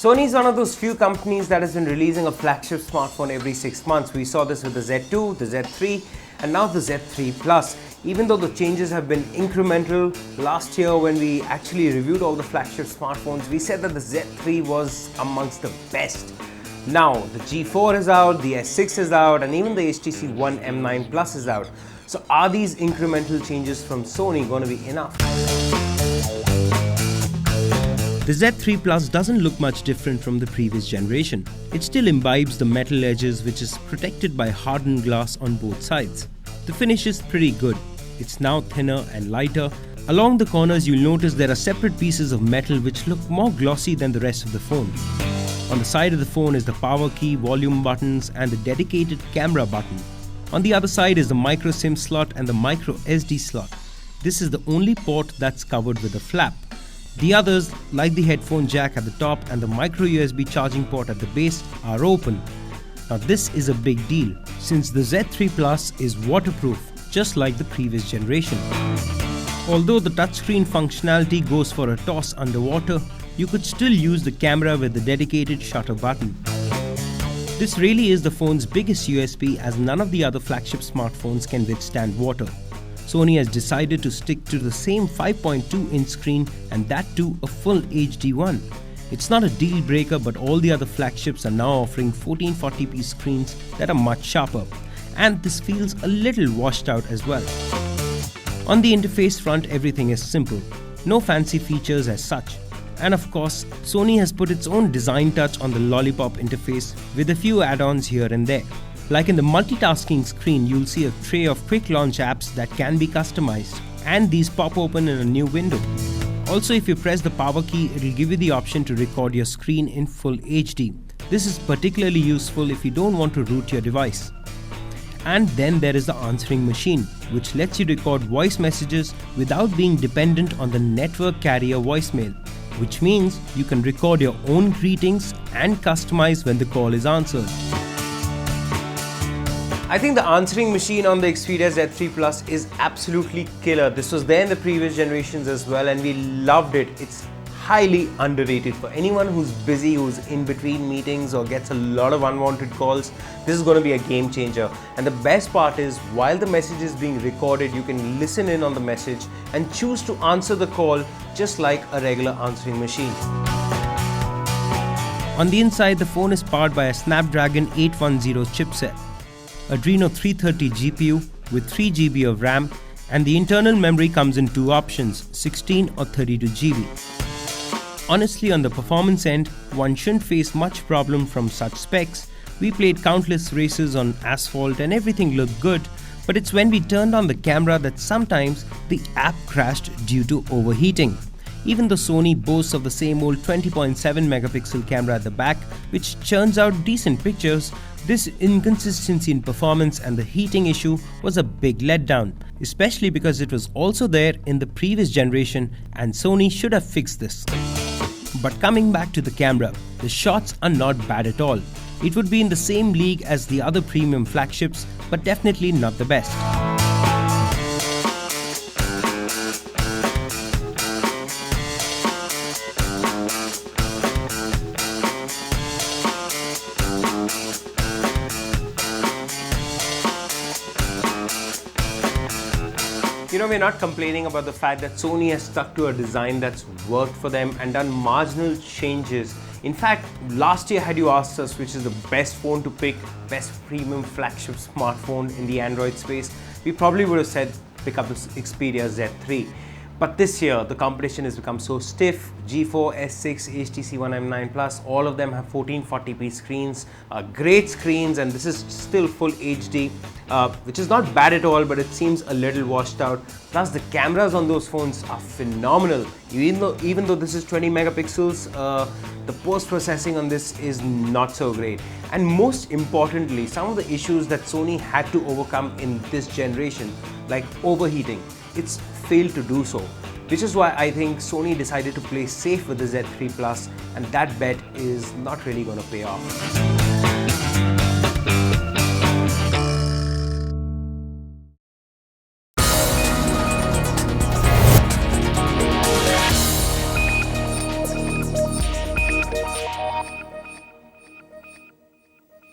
Sony is one of those few companies that has been releasing a flagship smartphone every 6 months. We saw this with the Z2, the Z3, and now the Z3 Plus. Even though the changes have been incremental, last year when we actually reviewed all the flagship smartphones, we said that the Z3 was amongst the best. Now, the G4 is out, the S6 is out, and even the HTC One M9 Plus is out. So are these incremental changes from Sony going to be enough? The Z3 Plus doesn't look much different from the previous generation. It still imbibes the metal edges, which is protected by hardened glass on both sides. The finish is pretty good. It's now thinner and lighter. Along the corners you'll notice there are separate pieces of metal which look more glossy than the rest of the phone. On the side of the phone is the power key, volume buttons and the dedicated camera button. On the other side is the micro SIM slot and the micro SD slot. This is the only port that's covered with a flap. The others, like the headphone jack at the top and the micro USB charging port at the base, are open. Now this is a big deal since the Z3 Plus is waterproof, just like the previous generation. Although the touchscreen functionality goes for a toss underwater, you could still use the camera with the dedicated shutter button. This really is the phone's biggest USP, as none of the other flagship smartphones can withstand water. Sony has decided to stick to the same 5.2-inch screen, and that too a full HD one. It's not a deal breaker, but all the other flagships are now offering 1440p screens that are much sharper. And this feels a little washed out as well. On the interface front, everything is simple. No fancy features as such. And of course, Sony has put its own design touch on the Lollipop interface with a few add-ons here and there. Like in the multitasking screen, you'll see a tray of quick launch apps that can be customized, and these pop open in a new window. Also, if you press the power key, it'll give you the option to record your screen in full HD. This is particularly useful if you don't want to root your device. And then there is the answering machine, which lets you record voice messages without being dependent on the network carrier voicemail, which means you can record your own greetings and customize when the call is answered. I think the answering machine on the Xperia Z3 Plus is absolutely killer. This was there in the previous generations as well, and we loved it. It's highly underrated. For anyone who's busy, who's in between meetings or gets a lot of unwanted calls, this is going to be a game changer. And the best part is, while the message is being recorded, you can listen in on the message and choose to answer the call just like a regular answering machine. On the inside, the phone is powered by a Snapdragon 810 chipset, Adreno 330 GPU with 3 GB of RAM, and the internal memory comes in two options, 16 or 32 GB. Honestly, on the performance end, one shouldn't face much problem from such specs. We played countless races on asphalt and everything looked good, but it's when we turned on the camera that sometimes the app crashed due to overheating. Even though Sony boasts of the same old 20.7 megapixel camera at the back, which churns out decent pictures, this inconsistency in performance and the heating issue was a big letdown, especially because it was also there in the previous generation and Sony should have fixed this. But coming back to the camera, the shots are not bad at all. It would be in the same league as the other premium flagships, but definitely not the best. You know, we're not complaining about the fact that Sony has stuck to a design that's worked for them and done marginal changes. In fact, last year had you asked us which is the best phone to pick, best premium flagship smartphone in the Android space, we probably would have said pick up the Xperia Z3. But this year, the competition has become so stiff. G4, S6, HTC One M9 Plus, all of them have 1440p screens, great screens, and this is still full HD, which is not bad at all, but it seems a little washed out. Plus, the cameras on those phones are phenomenal. Even though this is 20 megapixels, the post-processing on this is not so great. And most importantly, some of the issues that Sony had to overcome in this generation, like overheating, it's failed to do so, which is why I think Sony decided to play safe with the Z3 Plus, and that bet is not really going to pay off.